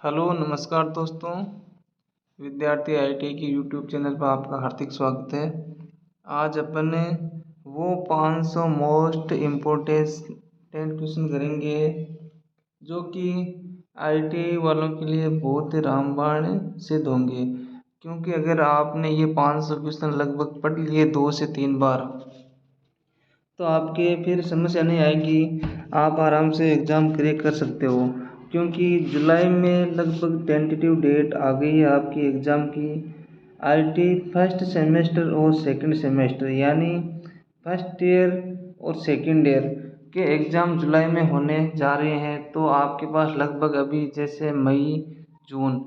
Hello नमस्कार दोस्तों। विद्यार्थी आईटी की यूट्यूब चैनल पर आपका हार्दिक स्वागत है। आज अपन वो 500 मोस्ट इम्पोर्टेंट क्वेश्चन करेंगे जो कि आईटी वालों के लिए बहुत ही रामबाण सिद्ध होंगे, क्योंकि अगर आपने ये 500 क्वेश्चन लगभग पढ़ लिए 2 से 3 बार तो आपके फिर समस्या नहीं आएगी, आप आराम से एग्ज़ाम क्रैक कर सकते हो। क्योंकि जुलाई में लगभग टेंटेटिव डेट आ गई है आपकी एग्ज़ाम की। आईटी फर्स्ट सेमेस्टर और सेकंड सेमेस्टर यानी फर्स्ट ईयर और सेकंड ईयर के एग्ज़ाम जुलाई में होने जा रहे हैं। तो आपके पास लगभग अभी जैसे मई, जून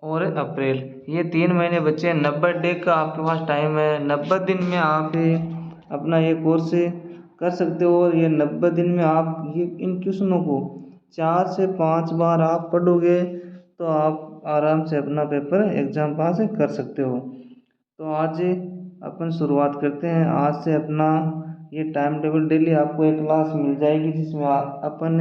और अप्रैल ये 3 महीने बचे हैं। 90 डे का आपके पास टाइम है। 90 दिन में आप अपना ये कोर्स कर सकते हो और ये 90 दिन में आप ये इन क्वेश्चनों को 4 से 5 बार आप पढ़ोगे तो आप आराम से अपना पेपर एग्ज़ाम पास कर सकते हो। तो आज अपन शुरुआत करते हैं। आज से अपना ये टाइम टेबल डेली आपको एक क्लास मिल जाएगी जिसमें अपन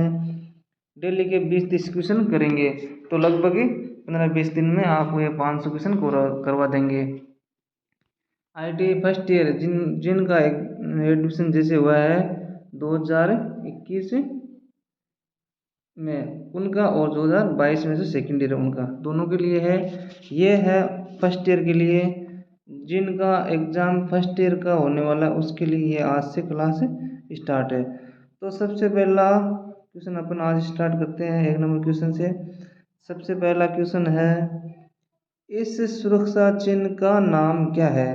डेली के 20-30 क्वेश्चन करेंगे। तो लगभग 15-20 दिन में आपको ये 500 क्वेश्चन करवा देंगे। आईटी फर्स्ट ईयर जिनका एडमिशन जैसे हुआ है 2021 में उनका और 2022 में जो सेकेंड ईयर उनका दोनों के लिए है। ये है फर्स्ट ईयर के लिए, जिनका एग्ज़ाम फर्स्ट ईयर का होने वाला है उसके लिए ये आज से क्लास स्टार्ट है। तो सबसे पहला क्वेश्चन अपन आज स्टार्ट करते हैं 1 नंबर क्वेश्चन से। सबसे पहला क्वेश्चन है, इस सुरक्षा चिन्ह का नाम क्या है?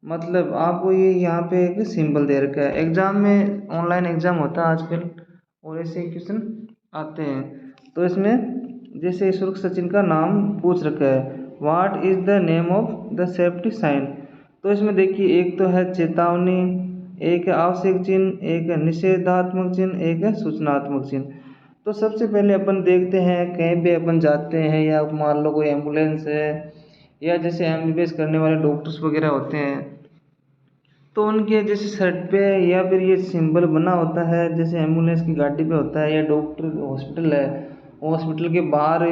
मतलब आपको ये यहाँ पे एक सिंबल दे रखा है। एग्ज़ाम में ऑनलाइन एग्ज़ाम होता है आजकल और ऐसे क्वेश्चन आते हैं। तो इसमें जैसे सुरक्षा चिन्ह का नाम पूछ रखा है, what is the name of the safety sign. तो इसमें देखिए एक तो है चेतावनी, एक है आवश्यक चिन्ह, एक है निषेधात्मक चिन्ह, एक है सूचनात्मक चिन्ह। तो सबसे पहले अपन देखते हैं कहीं पे अपन जाते हैं या मान लो कोई एम्बुलेंस है या जैसे एमबीबीएस करने वाले डॉक्टर्स वगैरह होते हैं तो उनके जैसे शर्ट पे या फिर ये सिंबल बना होता है, जैसे एम्बुलेंस की गाड़ी पे होता है या डॉक्टर हॉस्पिटल है हॉस्पिटल के बाहर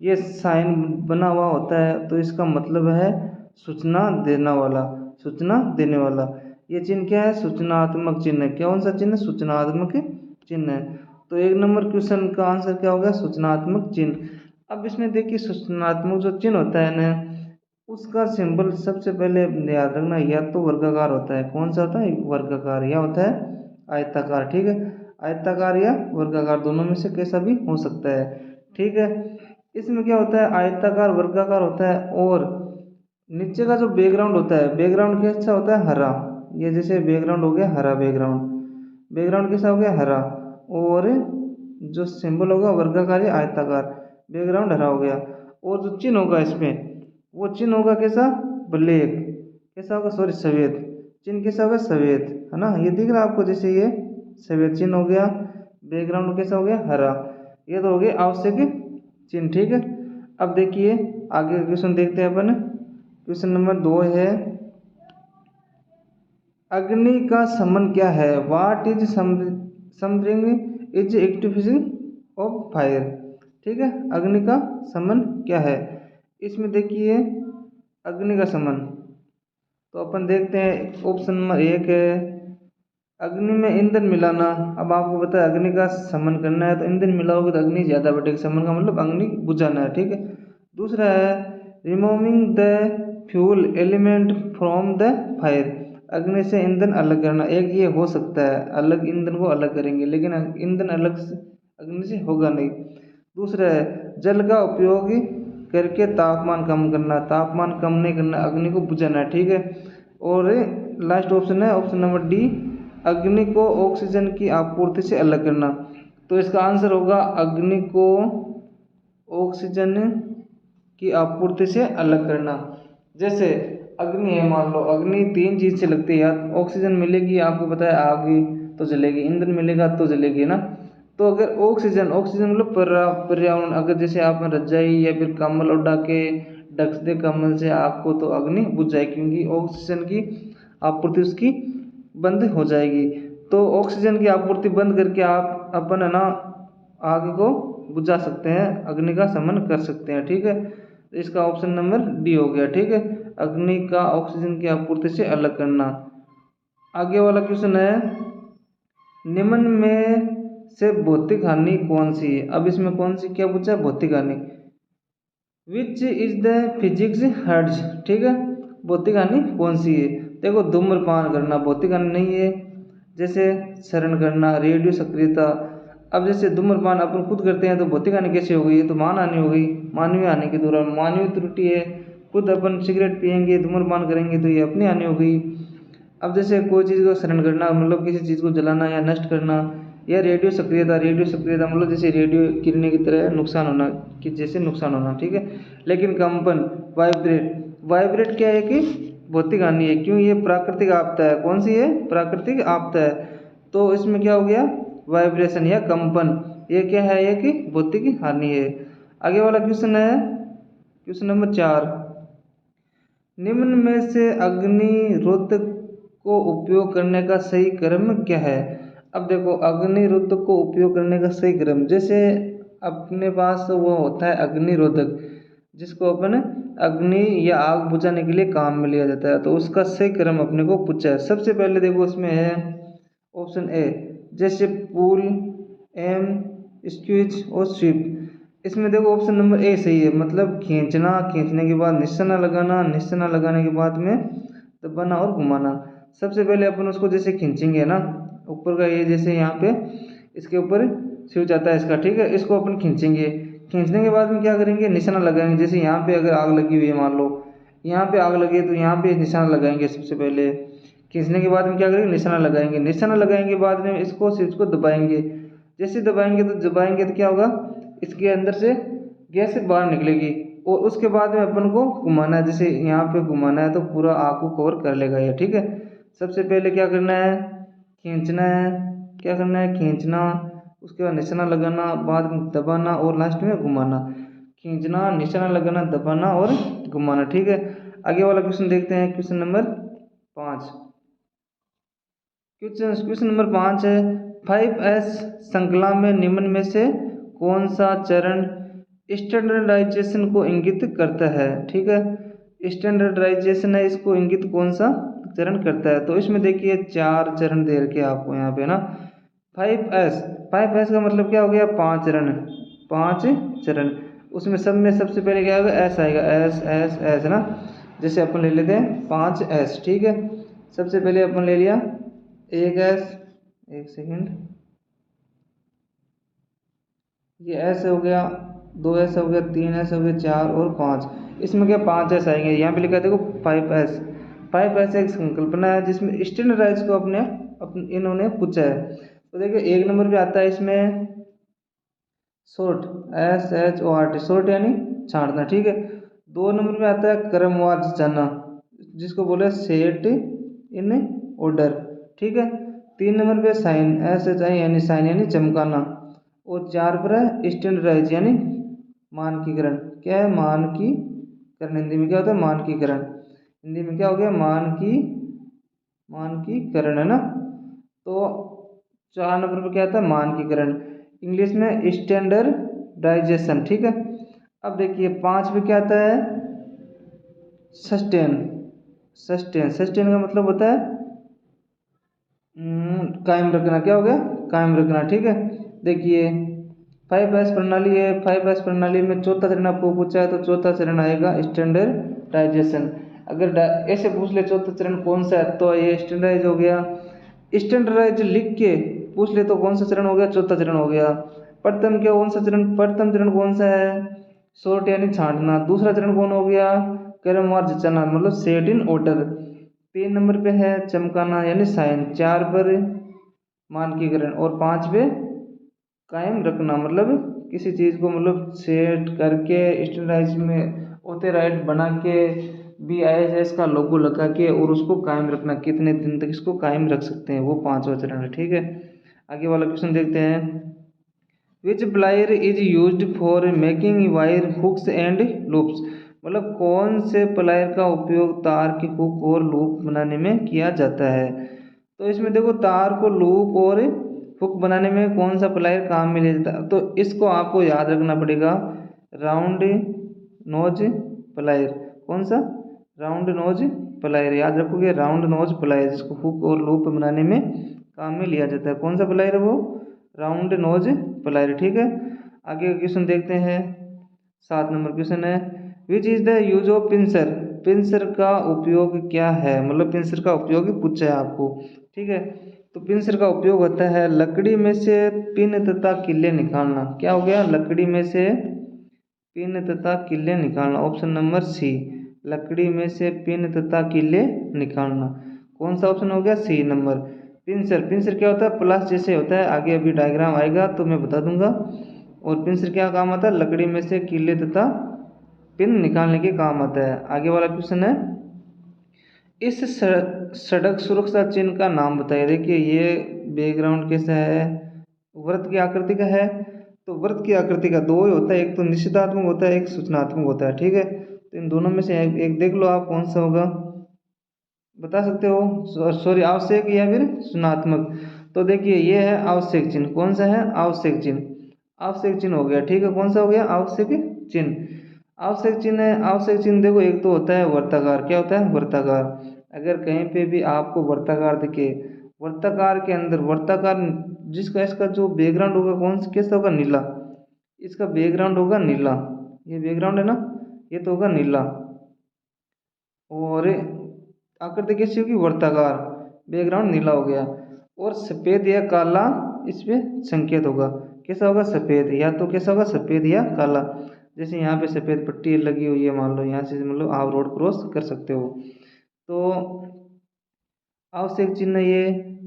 ये साइन बना हुआ होता है। तो इसका मतलब है सूचना देने वाला, सूचना देने वाला। ये चिन्ह क्या है? सूचनात्मक चिन्ह है। कौन सा चिन्ह? सूचनात्मक चिन्ह है। तो 1 नंबर क्वेश्चन का आंसर क्या होगा? सूचनात्मक चिन्ह। अब इसमें देखिए सूचनात्मक जो चिन्ह होता है ना उसका सिंबल सबसे पहले याद रखना, या तो वर्गाकार होता है। कौन सा होता है? वर्गाकार, या होता है आयताकार। ठीक है, आयताकार या वर्गाकार दोनों में से कैसा भी हो सकता है। ठीक है, इसमें क्या होता है? आयताकार वर्गाकार होता है और नीचे का जो बैकग्राउंड होता है, बैकग्राउंड कैसा होता है? हरा। ये जैसे बैकग्राउंड हो गया हरा, बैकग्राउंड बैकग्राउंड कैसा हो गया? हरा। और जो सिंबल होगा वर्गाकार या आयताकार, बैकग्राउंड हरा हो गया। और जो चिन्ह होगा इसमें वो चिन्ह होगा कैसा? ब्लैक। कैसा होगा? सॉरी सफ़ेद। चिन्ह कैसा होगा? सफ़ेद, है ना। ये दिख रहा है आपको? जैसे ये सफ़ेद चिन्ह हो गया, बैकग्राउंड कैसा हो गया? हरा। ये तो हो गया आवश्यक चिन्ह। ठीक है, अब देखिए आगे क्वेश्चन देखते हैं अपन। क्वेश्चन नंबर 2 है, अग्नि का समन क्या है? What is something is activity of fire. ठीक है, अग्नि का समन क्या है? इसमें देखिए अग्नि का समन तो अपन देखते हैं ऑप्शन नंबर 1 है अग्नि में ईंधन मिलाना। अब आपको पता है अग्नि का समन करना है तो ईंधन मिलाओगे तो अग्नि ज़्यादा बढ़ेगी। समन का मतलब अग्नि बुझाना है। ठीक है, दूसरा है removing the fuel element from the fire. अग्नि से ईंधन अलग करना। एक ये हो सकता है अलग ईंधन को अलग करेंगे, लेकिन ईंधन अलग से अग्नि से होगा नहीं। दूसरा है जल का उपयोग करके तापमान कम करना। तापमान कम नहीं करना, अग्नि को बुझाना है। ठीक है, और लास्ट ऑप्शन है ऑप्शन नंबर डी, अग्नि को ऑक्सीजन की आपूर्ति से अलग करना। तो इसका आंसर होगा अग्नि को ऑक्सीजन की आपूर्ति से अलग करना। जैसे अग्नि है, मान लो अग्नि 3 चीज़ से लगती है, या ऑक्सीजन मिलेगी, आपको पता है आग तो जलेगी, ईंधन मिलेगा तो जलेगी ना। तो अगर ऑक्सीजन ऑक्सीजन मतलब पर्यावरण, अगर जैसे आपने रजाई या फिर कंबल उड़ा के ढक दे कंबल से आपको तो अग्नि बुझ जाएगी, क्योंकि ऑक्सीजन की आपूर्ति उसकी बंद हो जाएगी। तो ऑक्सीजन की आपूर्ति बंद करके आप अपन है ना आग को बुझा सकते हैं, अग्नि का शमन कर सकते हैं। ठीक है, तो इसका ऑप्शन नंबर डी हो गया। ठीक है, अग्नि का ऑक्सीजन की आपूर्ति से अलग करना। आगे वाला क्वेश्चन है, निम्न में से भौतिक हानि कौन सी है। अब इसमें कौन सी क्या पूछा है, भौतिक हानि। विच इज द फिजिक्स हर्ज। ठीक है, भौतिक हानि कौन सी है। देखो, धूम्रपान करना भौतिक हानि नहीं है, जैसे शरण करना, रेडियो सक्रियता। अब जैसे धूम्रपान अपन खुद करते हैं तो भौतिक हानि कैसे हो गई, ये तो मान हानि हो गई, मानवीय हानि के दौरान मानवीय त्रुटि है। खुद अपन सिगरेट पियेंगे, धूम्रपान करेंगे तो ये अपनी हानि हो गई। अब जैसे कोई चीज़ को शरण करना मतलब किसी चीज़ को जलाना या नष्ट करना, या रेडियो सक्रियता, रेडियो सक्रियता मतलब जैसे रेडियो किरणें की तरह नुकसान होना, कि जैसे नुकसान होना। ठीक है, लेकिन कंपन, वाइब्रेट, वाइब्रेट क्या है कि भौतिक हानि है, क्यों, ये प्राकृतिक आपदा है। कौन सी है, प्राकृतिक आपदा है। तो इसमें क्या हो गया, वाइब्रेशन या कंपन, ये क्या है, ये कि भौतिक हानि है। आगे वाला क्वेश्चन है क्वेश्चन नंबर 4, निम्न में से अग्निरोधक को उपयोग करने का सही क्रम क्या है। अब देखो, अग्निरोधक को उपयोग करने का सही क्रम, जैसे अपने पास वो होता है अग्निरोधक, जिसको अपन अग्नि या आग बुझाने के लिए काम में लिया जाता है, तो उसका सही क्रम अपने को पूछा है। सबसे पहले देखो, उसमें है ऑप्शन ए, जैसे पुल, एम, स्क्वीज और स्वीप। इसमें देखो ऑप्शन नंबर ए सही है, मतलब खींचना, खींचने के बाद निशाना लगाना, निशाना लगाने के बाद में दबाना और घुमाना। सबसे पहले अपन उसको जैसे खींचेंगे ना, ऊपर का ये जैसे यहाँ पे इसके ऊपर स्विच आता है इसका। ठीक है, इसको अपन खींचेंगे, खींचने के बाद में क्या करेंगे, निशाना लगाएंगे। जैसे यहाँ पे अगर आग लगी हुई है, मान लो यहाँ पे आग लगी है, तो यहाँ पे निशाना लगाएंगे। सबसे पहले खींचने के बाद में क्या करेंगे, निशाना लगाएंगे। निशाना लगाएंगे के बाद में इसको स्विच को दबाएंगे। जैसे दबाएंगे तो क्या होगा, इसके अंदर से गैस बाहर निकलेगी, और उसके बाद में अपन को घुमाना है। जैसे यहाँ पे घुमाना है तो पूरा आग को कवर कर लेगा ये। ठीक है, सबसे पहले क्या करना है, खींचना है, क्या करना है, खींचना, उसके बाद निशाना लगाना, बाद में दबाना और लास्ट में घुमाना। खींचना, निशाना लगाना, दबाना और घुमाना। ठीक है, आगे वाला क्वेश्चन देखते हैं, क्वेश्चन नंबर 5। क्वेश्चन नंबर 5 है, 5S श्रृंखला में निम्न में से कौन सा चरण स्टैंडर्डाइजेशन को इंगित करता है। ठीक है, स्टैंडर्डाइजेशन है, इसको इंगित कौन सा चरण करता है। तो इसमें देखिए 4 चरण दे रखे आपको यहाँ पे ना। 5S का मतलब क्या हो गया, 5 चरण, 5 चरण। उसमें सब में सबसे पहले क्या होगा, एस आएगा, एस एस एस ना। जैसे अपन ले लेते हैं 5S। ठीक है, सबसे पहले अपन ले लिया एक एस, एक सेकेंड, ये एस हो गया, 2S हो गया, 3S हो गया, 4 और 5। इसमें क्या 5S आएंगे। यहाँ पे लिखा है देखो 5S एक संकल्पना है जिसमें स्टैंडर्डाइज को अपने इन्होंने पूछा है। तो देखिए 1 नंबर पे आता है इसमें शॉर्ट, SHORT, शॉर्ट यानी छांटना। ठीक है, 2 नंबर पे आता है क्रमवार जचाना, जिसको बोले सेट इन ऑर्डर। ठीक है, 3 नंबर पे साइन, SHI यानी साइन यानी चमकाना, और 4 पर है स्टैंडर्डाइज यानी मानकीकरण। क्या है, मानकीकरण, हिंदी में क्या होता है, मानकीकरण। हिंदी में क्या हो गया, मानकीकरण है ना। तो 4 नंबर पर क्या आता है, मानकीकरण, इंग्लिश में स्टैंडर्डाइजेशन। ठीक है, अब देखिए 5 पे क्या आता है, सस्टेन। सस्टेन का मतलब होता है कायम रखना। क्या हो गया, कायम रखना। ठीक है, देखिए 5S प्रणाली है, 5S प्रणाली में चौथा चरण आपको पूछा है, तो चौथा चरण आएगा स्टैंडर्डाइजेशन। अगर ऐसे पूछ ले चौथा चरण कौन सा है, तो ये स्टैंडर्डाइज हो गया। स्टैंडर्डाइज लिख के पूछ ले तो कौन सा चरण हो गया, चौथा चरण हो गया। प्रथम क्या, कौन सा चरण, प्रथम चरण कौन सा है, शॉर्ट यानी छांटना। दूसरा चरण कौन हो गया, क्रमवार जचाना, मतलब सेट इन ऑर्डर। 3 नंबर पे है चमकाना यानी साइन, 4 पर मानकीकरण, और 5 पे कायम रखना, मतलब किसी चीज़ को मतलब सेट करके स्टैंडर्डाइज में ऑथराइज बना के BIS का लोगो लगा के और उसको कायम रखना, कितने दिन तक इसको कायम रख सकते हैं, वो 5वां चरण है। ठीक है, आगे वाला क्वेश्चन देखते हैं, which plier is used for making wire hooks and loops. मतलब कौन से प्लायर का उपयोग तार की हुक और लूप बनाने में किया जाता है। तो इसमें देखो तार को लूप और हुक बनाने में कौन सा प्लायर काम में लिया जाता है, तो इसको आपको याद रखना पड़ेगा, राउंड नोज प्लायर। कौन सा? राउंड नोज प्लायर, याद रखोगे, राउंड नोज प्लायर, जिसको हुक और लूप बनाने में काम में लिया जाता है। कौन सा प्लायर है वो? राउंड नोज प्लायर, ठीक है। आगे क्वेश्चन देखते हैं, 7 नंबर क्वेश्चन है, which is the use of pincer, pincer का उपयोग क्या है, मतलब पिंसर का उपयोग पूछा है आपको, ठीक है। तो पिंसर का उपयोग होता है लकड़ी में से पिन तथा किले निकालना। क्या हो गया? लकड़ी में से पिन तथा किले निकालना, ऑप्शन नंबर सी, लकड़ी में से पिन तथा किले निकालना। कौन सा ऑप्शन हो गया? सी नंबर। पिंसर, पिंसर क्या होता है? प्लस जैसे होता है, आगे अभी डायग्राम आएगा तो मैं बता दूंगा। और पिंसर क्या काम आता है? लकड़ी में से किले तथा पिन निकालने के काम आता है। आगे वाला क्वेश्चन है, इस सड़क सुरक्षा चिन्ह का नाम बताइए। देखिए ये बैकग्राउंड कैसा है? वृत्त की आकृति का है। तो वृत्त की आकृति का दो ही होता है, एक तो निषेधात्मक होता है, एक सूचनात्मक होता है, ठीक है। तो इन दोनों में से एक देख लो आप, कौन सा होगा, बता सकते हो? सॉरी, आवश्यक या फिर सूचनात्मक। तो देखिए ये है आवश्यक चिन्ह। कौन सा है? आवश्यक चिन्ह, आवश्यक चिन्ह हो गया, ठीक है। कौन सा हो गया? आवश्यक चिन्ह, आवश्यक चिन्ह है। आवश्यक चिन्ह देखो, एक तो होता है वर्ताकार। क्या होता है? वर्ताकार। अगर कहीं पे भी आपको वर्ताकार दिखे, वर्ताकार के अंदर, वर्ताकार जिसका इसका जो बैकग्राउंड होगा, कौन सा कैसा होगा? नीला। इसका बैकग्राउंड होगा नीला, ये बैकग्राउंड है ना, ये तो होगा नीला। और आकृति कैसी होगी? वर्ताकार, बैकग्राउंड नीला हो गया। और सफेद या काला इसमें संकेत होगा। कैसा होगा? सफेद, या तो कैसा होगा? सफेद या काला। जैसे यहाँ पे सफेद पट्टी लगी हुई है, मान लो यहाँ से मतलब आप रोड क्रॉस कर सकते हो। तो आवश्यक चिन्ह ये,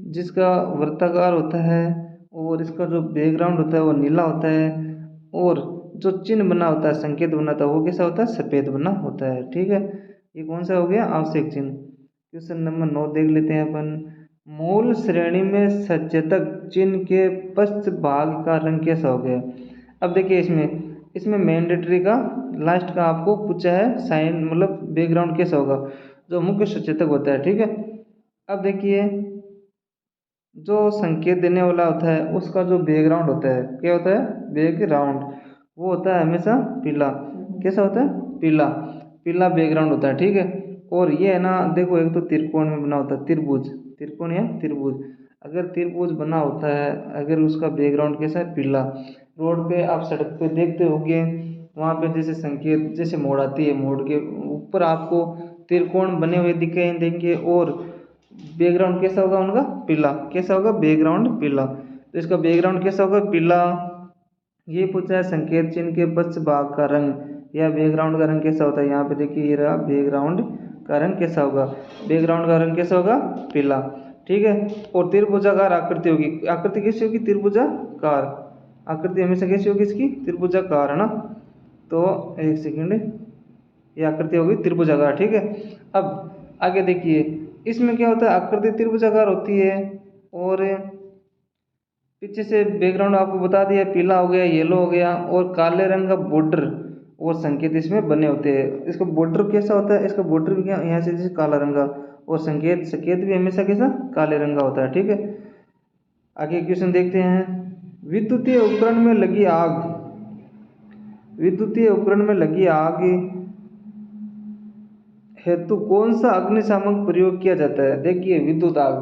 जिसका वर्ताकार होता है और इसका जो बैकग्राउंड होता है वो नीला होता है, और जो चिन्ह बना होता है, संकेत बना होता है, वो कैसा होता है? सफेद बना होता है, ठीक है। ये कौन सा हो गया? आवश्यक चिन्ह। क्वेश्चन नंबर 9 देख लेते हैं अपन, मूल श्रेणी में सचेतक चिन्ह के पश्च भाग का रंग कैसा हो गया। अब देखिए इसमें मैंडेटरी का लास्ट का आपको पूछा है, साइन मतलब बैकग्राउंड कैसा होगा, जो मुख्य सचेतक होता है, ठीक है। अब देखिए जो संकेत देने वाला होता है उसका जो बैकग्राउंड होता है, क्या होता है? बैकग्राउंड, वो होता है हमेशा पीला। कैसा होता है? पीला, पीला बैकग्राउंड होता है, ठीक है। और ये है ना, देखो एक तो त्रिकोण में बना होता है, त्रिभुज, त्रिकोण या त्रिभुज, अगर त्रिभुज बना होता है, अगर उसका बैकग्राउंड कैसा है? पीला। रोड पे आप सड़क पे देखते होंगे, वहाँ पे जैसे संकेत, जैसे मोड़ आती है, मोड़ के ऊपर आपको त्रिकोण बने हुए दिखाई देंगे, और बैकग्राउंड कैसा होगा उनका? पीला। कैसा होगा? बैकग्राउंड पीला। तो इसका बैकग्राउंड कैसा होगा? पीला। ये पूछा है संकेत चिन्ह के पश्च भाग का रंग या बैकग्राउंड का रंग कैसा होता है। यहाँ पे देखिए ये रहा, बैकग्राउंड का रंग कैसा होगा? बैकग्राउंड का रंग कैसा होगा? पीला, ठीक है। और त्रिभुजाकार आकृति होगी, आकृति कैसी होगी? त्रिभुजाकार, आकृति हमेशा कैसी होगी इसकी? त्रिभुजाकार, है ना। तो एक सेकेंड, ये आकृति होगी त्रिभुजाकार, ठीक है। अब आगे देखिए इसमें क्या होता है? आकृति त्रिभुजाकार होती है, और पीछे से बैकग्राउंड आपको बता दिया, पीला हो गया, येलो हो गया, और काले रंग का बॉर्डर और संकेत इसमें बने होते हैं। इसका बॉर्डर कैसा होता है? इसका बॉर्डर भी क्या यहाँ से जैसे काला रंग का, और संकेत भी हमेशा कैसा? काले रंग का होता है, ठीक है। आगे क्वेश्चन देखते हैं, विद्युतीय उपकरण में लगी आग, विद्युतीय उपकरण में लगी आग हेतु कौन सा अग्निशामक प्रयोग किया जाता है। देखिए विद्युत आग,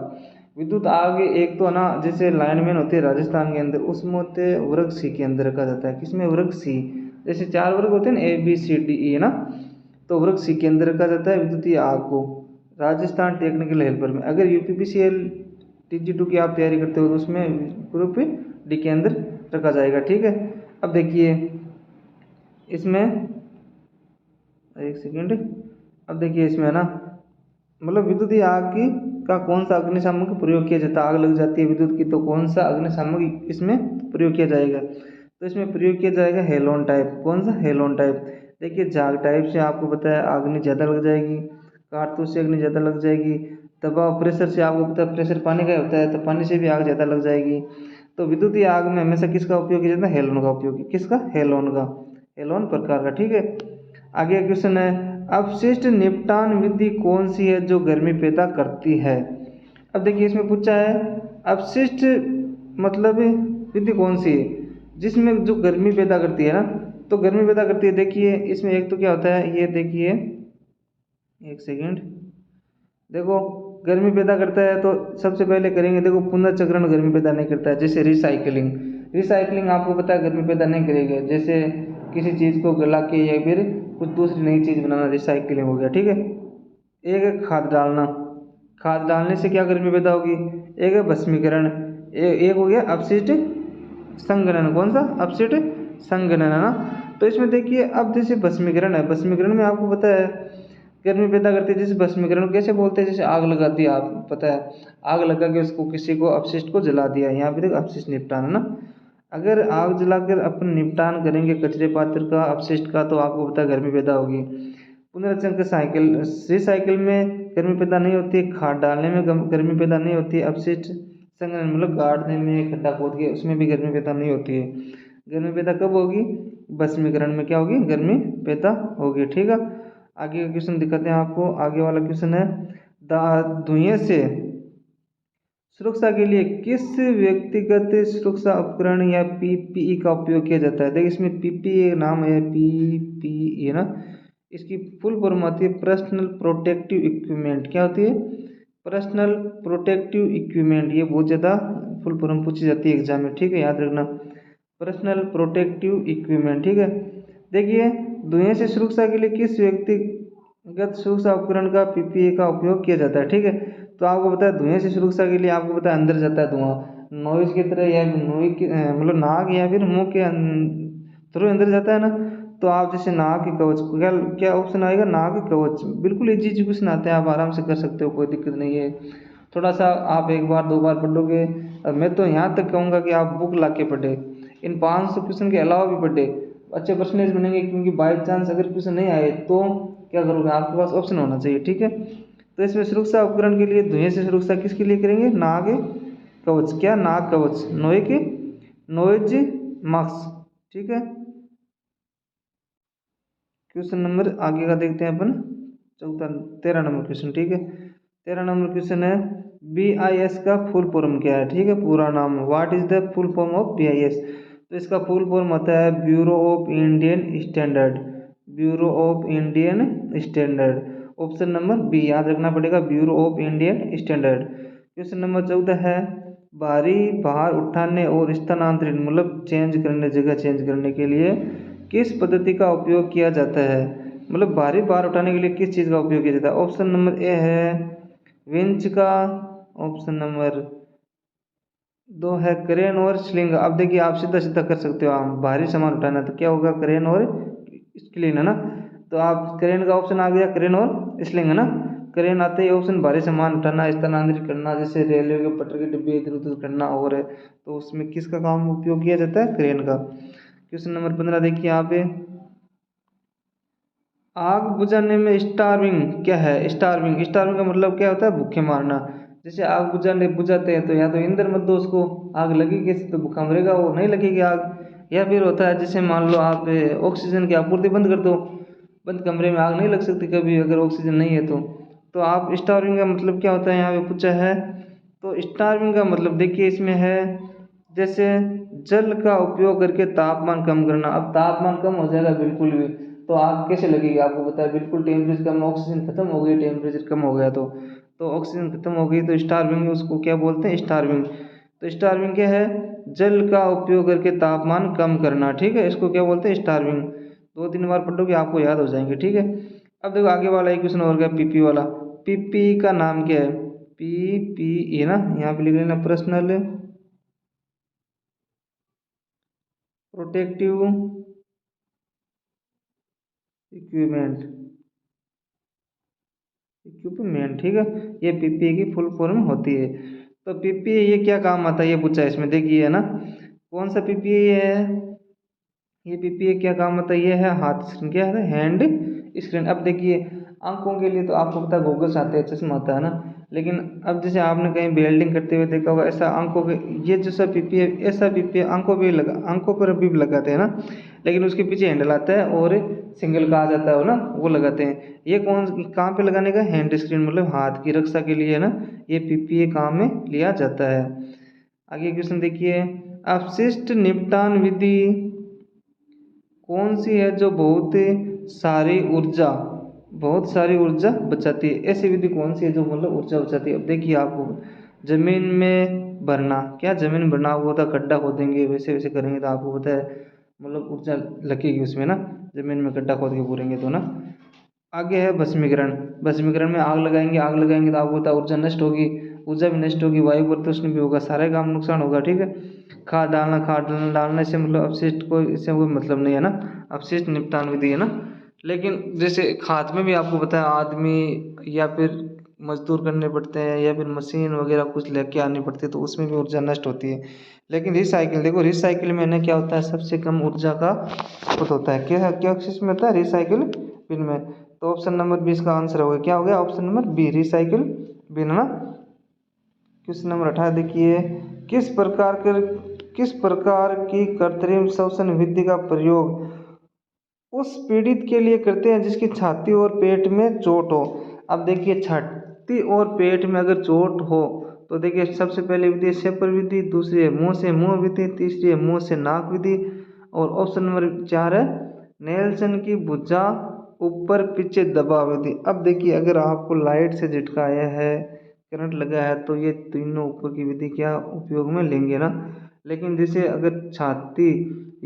विद्युत आग एक तो ना, जैसे लाइनमैन होते हैं राजस्थान के अंदर, उसमें होते हैं वर्ग सी के अंदर रखा जाता है। किसमें? वर्ग सी। जैसे 4 वर्ग होते हैं ना, ABCDE, है ना, तो वर्ग सी के अंदर रखा जाता है विद्युतीय आग को, राजस्थान टेक्निकल हेल्पर में। अगर UPPCL TG2 की आप तैयारी करते हो तो उसमें ग्रुप डी के अंदर रखा जाएगा, ठीक है। अब देखिए इसमें एक सेकेंड, अब देखिए इसमें है ना, मतलब विद्युतीय आग की का कौन सा अग्निशामक प्रयोग किया जाता है। आग लग जाती है विद्युत की, तो कौन सा अग्निशामक इसमें प्रयोग किया जाएगा। तो इसमें प्रयोग किया जाएगा हेलोन टाइप। कौन सा? Halon type. देखिए जाग टाइप से आपको पता है अग्नि ज़्यादा लग जाएगी, कारतूस से अग्नि ज़्यादा लग जाएगी, दबाव प्रेशर से आपको पता है प्रेशर पानी का होता है, तो पानी से भी आग ज़्यादा लग जाएगी। तो विद्युतीय आग में हमेशा किसका उपयोग किया जाता है? हेलोन का उपयोग। किसका? हेलोन का, हेलोन प्रकार का, ठीक है। आगे क्वेश्चन है, अपशिष्ट निपटान विधि कौन सी है जो गर्मी पैदा करती है। अब देखिए इसमें पूछा है अपशिष्ट मतलब विधि कौन सी है जिसमें जो गर्मी पैदा करती है ना, तो गर्मी पैदा करती है। देखिए इसमें एक तो क्या होता है, ये देखिए एक सेकेंड, देखो गर्मी पैदा करता है तो सबसे पहले करेंगे, देखो पुनर्चक्रण गर्मी पैदा नहीं करता है। जैसे रिसाइकलिंग, रिसाइकलिंग आपको पता है गर्मी पैदा नहीं करेगी। जैसे किसी चीज़ को गला के या फिर कुछ दूसरी नई चीज़ बनाना, रिसाइकलिंग हो गया, ठीक है। एक है खाद डालना, खाद डालने से क्या गर्मी पैदा होगी। एक है भस्मीकरण, एक हो गया अपशिष्ट संघनन। कौन सा? अपशिष्ट संघनन, है ना। तो इसमें देखिए अब जैसे भस्मीकरण है, भस्मीकरण में आपको पता है गर्मी पैदा करती है। जैसे भस्मीकरण कैसे बोलते हैं, जैसे आग लगा दी, आप पता है आग लगा के उसको किसी को अपशिष्ट को जला दिया, यहाँ पे देखो अपशिष्ट निपटान, है ना। अगर आग जलाकर अपन निपटान करेंगे कचरे पात्र का, अपशिष्ट का, तो आपको पता है गर्मी पैदा होगी। पुनर्चक्र साइकिल, रिसाइकिल में गर्मी पैदा नहीं होती, खाद डालने में गर्मी पैदा नहीं होती, अपशिष्ट संग्रहण मतलब गाड़ने में, खड्डा खोद के, उसमें भी गर्मी पैदा नहीं होती है। गर्मी पैदा कब होगी? भस्मीकरण में क्या होगी? गर्मी पैदा होगी, ठीक है। आगे का क्वेश्चन दिखाते हैं आपको। आगे वाला क्वेश्चन है धुएं से सुरक्षा के लिए किस व्यक्तिगत सुरक्षा उपकरण या पीपीई का उपयोग किया जाता है। देखिए इसमें पीपीई नाम है, पीपीई है ना, इसकी फुल फॉर्म होती है पर्सनल प्रोटेक्टिव इक्विपमेंट। क्या होती है? Personal protective equipment. ये बहुत ज़्यादा फुल फॉर्म पूछी जाती है एग्जाम में, ठीक है, याद रखना, पर्सनल प्रोटेक्टिव इक्विपमेंट, ठीक है। देखिए धुएं से सुरक्षा के लिए किस व्यक्तिगत सुरक्षा उपकरण का पीपीई का उपयोग किया जाता है, ठीक है। तो आपको पता है धुएं से सुरक्षा के लिए आपको पता है अंदर जाता है धुआं, नॉइज की तरह, या नॉइज की मतलब नाक या फिर मुंह के थ्रू अंदर जाता है ना। तो आप जैसे नाक के कवच, क्या क्या ऑप्शन आएगा? नाक के कवच। बिल्कुल इजी क्वेश्चन आते हैं, आप आराम से कर सकते हो, कोई दिक्कत नहीं है। थोड़ा सा आप एक बार दो बार पढ़ोगे, और मैं तो यहाँ तक कहूँगा कि आप बुक ला के पढ़े, इन 500 क्वेश्चन के अलावा भी पढ़े, अच्छे परसेंटेज बनेंगे। क्योंकि बाई चांस अगर क्वेश्चन नहीं आए तो क्या करोगे, आपके पास ऑप्शन होना चाहिए, ठीक है। तो इसमें सुरक्षा उपकरण के लिए धुएं से सुरक्षा किसके लिए करेंगे? नाक कवच। क्या? नाक कवच, नॉइज मास्क, ठीक है। क्वेश्चन नंबर आगे का देखते हैं अपन, 13 नंबर क्वेश्चन, ठीक है। 13 नंबर क्वेश्चन है BIS का फुल फॉर्म क्या है, ठीक है, पूरा नाम। What is the full form of BIS? तो इसका फुल फॉर्म होता है bureau of Indian standard, bureau of Indian standard. Option number B याद रखना पड़ेगा, bureau of Indian standard. Question number 14 है भारी भार उठाने और स्थानांतरित मतलब चेंज करने, जगह चेंज करने के लिए किस पद्धति का उपयोग किया जाता है। मतलब भारी भार उठाने के लिए किस चीज़ का उपयोग किया जाता है। ऑप्शन नंबर ए है विंच का, ऑप्शन नंबर 2 है क्रेन और स्लिंग। अब देखिए आप सीधा सीधा कर सकते हो, आप भारी सामान उठाना तो क्या होगा? क्रेन और स्लिंग, है ना। तो आप क्रेन का ऑप्शन आ गया, क्रेन और स्लिंग, है ना। क्रेन आते ही ऑप्शन भारी सामान उठाना, स्थानांतरित करना, जैसे रेलवे के पटरी के डिब्बे इधर उधर करना, और है तो उसमें किसका काम उपयोग किया जाता है? क्रेन का। क्वेश्चन नंबर 15 देखिए यहाँ पे, आग बुझाने में स्टार्विंग क्या है? स्टार्विंग, स्टार्विंग का मतलब क्या होता है? भूखे मारना। जैसे आग बुझाते हैं तो या तो ईंधन मत दो उसको, आग लगी कैसे, तो भूखा मरेगा वो, नहीं लगेगी आग। या फिर होता है जैसे मान लो आप ऑक्सीजन की आपूर्ति बंद कर दो, बंद कमरे में आग नहीं लग सकती कभी अगर ऑक्सीजन नहीं है तो आप स्टार्विंग का मतलब क्या होता है यहाँ पे पूछा है। तो स्टार्विंग का मतलब देखिए इसमें है जैसे जल का उपयोग करके तापमान कम करना। अब तापमान कम हो जाएगा बिल्कुल भी, तो आग कैसे लगेगी आपको पता है, बिल्कुल टेम्परेचर कम, ऑक्सीजन खत्म हो गई, टेम्परेचर कम हो गया तो ऑक्सीजन खत्म हो गई तो स्टार्विंग, उसको क्या बोलते हैं? स्टार्विंग। तो स्टार्विंग क्या है? जल का उपयोग करके तापमान कम करना, ठीक है, इसको क्या बोलते हैं? स्टार्विंग। 2-3 बार पढ़ोगे आपको याद हो जाएंगे, ठीक है। अब देखो आगे वाला एक क्वेश्चन और गया पीपी वाला। पीपी का नाम क्या है? पीपी ना, यहाँ पे लिख लेना पर्सनल प्रोटेक्टिव इक्विपमेंट, इक्विपमेंट, ठीक है। ये पीपीई की फुल फॉर्म होती है। तो पीपीई ये क्या काम आता है ये पूछा है इसमें, देखिए, है ना। कौन सा पीपीई है? ये पीपीई क्या काम आता है? ये है हाथ स्क्रीन, क्या है? Hand screen. अब देखिए आंखों के लिए तो आपको पता है गॉगल्स आते हैं, चश्मा आता है ना। लेकिन अब जैसे आपने कहीं वेल्डिंग करते हुए देखा होगा, ऐसा आंखों के ये जैसा पीपीई ऐसा पीपीई आंखों पे लगा, आंखों पर भी लगाते हैं ना। लेकिन उसके पीछे हैंडल आता है और सिंगल का आ जाता है ना, वो लगाते हैं। ये कौन कहाँ पे लगाने का? हैंड स्क्रीन मतलब हाथ की रक्षा के लिए, है ना, ये पीपीई काम में लिया जाता है। आगे क्वेश्चन देखिए, अपशिष्ट निपटान विधि कौन सी है जो बहुत सारी ऊर्जा बचाती है? ऐसी विधि कौन सी है जो मतलब ऊर्जा बचाती है? अब देखिए आपको जमीन में भरना, क्या जमीन में भरना होता है, गड्ढा खोदेंगे वैसे वैसे करेंगे तो आपको पता है मतलब ऊर्जा लगेगी उसमें ना, जमीन में गड्ढा खोद के पूरेंगे तो ना। आगे है भस्मीकरण, भस्मीकरण में आग लगाएंगे तो आपको पता है ऊर्जा नष्ट होगी, ऊर्जा भी नष्ट होगी, वायु प्रदूषण भी होगा, सारे काम नुकसान होगा, ठीक है। खाद डालने से मतलब अपशिष्ट को, इससे कोई मतलब नहीं है ना, अपशिष्ट निपटान विधि है ना। लेकिन जैसे खाद में भी आपको पता है आदमी या फिर मजदूर करने पड़ते हैं या फिर मशीन वगैरह कुछ लेके आनी पड़ती है, तो उसमें भी ऊर्जा नष्ट होती है। लेकिन रिसाइकिल देखो, रिसाइकिल में ना क्या होता है, सबसे कम ऊर्जा का खपत होता है। क्या क्या किस में होता है? रिसाइकिल बिन में। तो ऑप्शन नंबर 20 का आंसर हो गया, क्या हो गया? Option number B, recycle bin ना। क्वेश्चन नंबर 18 देखिए, किस प्रकार की कृत्रिम श्वसन विधि का प्रयोग उस पीड़ित के लिए करते हैं जिसकी छाती और पेट में चोट हो? अब देखिए छाती और पेट में अगर चोट हो तो देखिए सबसे पहले विधि शेपर विधि, दूसरी है मुंह से मुंह विधि, तीसरी है मुंह से नाक विधि, और ऑप्शन नंबर 4 है नेल्सन की भुजा ऊपर पीछे दबाव विधि। अब देखिए अगर आपको लाइट से झटका आया है, करंट लगा है, तो ये तीनों ऊपर की विधि क्या उपयोग में लेंगे ना। लेकिन जैसे अगर छाती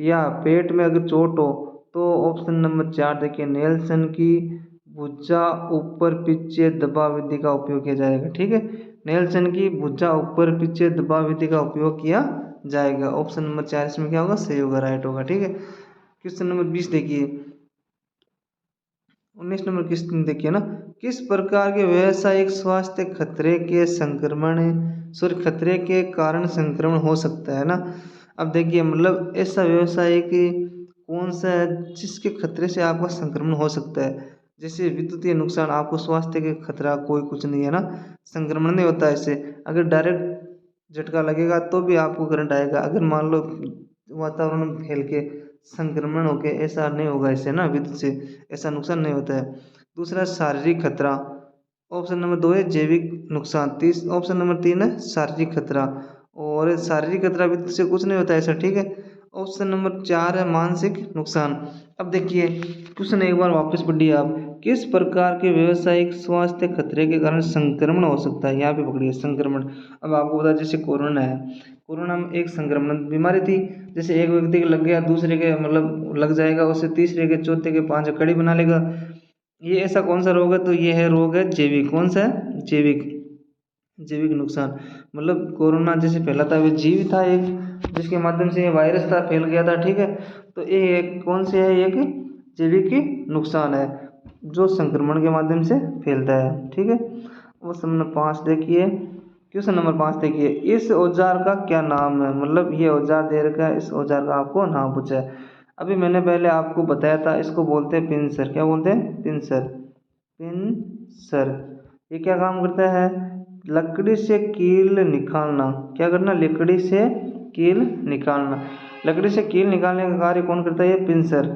या पेट में अगर चोट हो तो ऑप्शन नंबर 4 देखिए नेल्सन की भुजा ऊपर पीछे दबाव विधि का उपयोग किया जाएगा, ठीक है। नेल्सन की भुजा ऊपर पीछे दबाव विधि का उपयोग किया जाएगा। ऑप्शन नंबर 4 इसमें क्या होगा? सही होगा, राइट होगा, ठीक है। क्वेश्चन नंबर 20 देखिए, 19 नंबर क्वेश्चन देखिए ना, किस प्रकार के व्यावसायिक स्वास्थ्य खतरे के कारण संक्रमण हो सकता है ना। अब देखिए मतलब ऐसा व्यवसाय कि कौन सा है जिसके खतरे से आपका संक्रमण हो सकता है। जैसे विद्युतीय नुकसान, आपको स्वास्थ्य के खतरा कोई कुछ नहीं है ना, संक्रमण नहीं होता है इससे। अगर डायरेक्ट झटका लगेगा तो भी आपको करंट आएगा, अगर मान लो वातावरण में फैल के संक्रमण हो के, ऐसा नहीं होगा इससे ना, विद्युत से ऐसा नुकसान नहीं होता है। दूसरा शारीरिक खतरा, ऑप्शन नंबर 2 है जैविक नुकसान, ऑप्शन नंबर 3 है शारीरिक खतरा, और शारीरिक खतरा विद्युत से कुछ नहीं होता है ऐसा, ठीक है। ऑप्शन नंबर 4 है मानसिक नुकसान। अब देखिए क्वेश्चन एक बार वापस पढ़िए आप, किस प्रकार के व्यावसायिक स्वास्थ्य खतरे के कारण संक्रमण हो सकता है? यहाँ पे पकड़िए संक्रमण। अब आपको पता है जैसे कोरोना है, कोरोना में एक संक्रमण बीमारी थी, जैसे एक व्यक्ति के लग गया दूसरे के मतलब लग जाएगा, उससे तीसरे के चौथे के पांच कड़ी बना लेगा। ये ऐसा कौन सा रोग है? तो ये है रोग है जैविक। कौन सा है? जैविक नुकसान। मतलब कोरोना जैसे फैला था, वो जीव था एक, जिसके माध्यम से ये वायरस था फैल गया था, ठीक है। तो ये एक कौन से है? एक जैविक नुकसान है जो संक्रमण के माध्यम से फैलता है, ठीक है। क्वेश्चन नंबर 5 देखिए, क्वेश्चन नंबर 5 देखिए, इस औजार का क्या नाम है? मतलब ये औजार दे रखा है, इस औजार का आपको नाम पूछा है। अभी मैंने पहले आपको बताया था, इसको बोलते हैं पिंसर। क्या बोलते हैं? पिंसर। पिंसर ये क्या काम करता है? लकड़ी से कील निकालना। क्या करना? लकड़ी से कील निकालना। लकड़ी से कील निकालने का कार्य कौन करता है? ये पिंसर।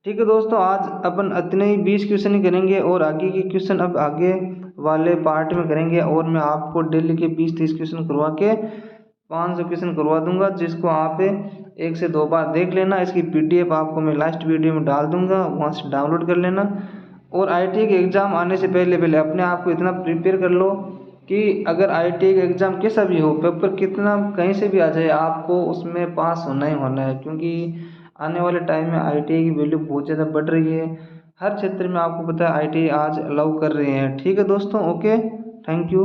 ठीक है दोस्तों, आज अपन इतने ही 20 क्वेश्चन ही करेंगे, और आगे के क्वेश्चन अब आगे वाले पार्ट में करेंगे, और मैं आपको डेली के 20-30 क्वेश्चन करवा के 500 क्वेश्चन करवा दूंगा, जिसको आप 1 से 2 बार देख लेना। इसकी PDF आपको मैं लास्ट वीडियो में डाल दूंगा, वहाँ से डाउनलोड कर लेना। और IIT के एग्ज़ाम आने से पहले पहले अपने आप को इतना प्रिपेयर कर लो कि अगर IIT का एग्ज़ाम कैसा भी हो, पेपर कितना कहीं से भी आ जाए, आपको उसमें पास होना ही होना है। क्योंकि आने वाले टाइम में IIT की वैल्यू बहुत ज़्यादा बढ़ रही है। हर क्षेत्र में आपको पता है IIT आज अलाउ कर रहे हैं। ठीक है दोस्तों, ओके, थैंक यू।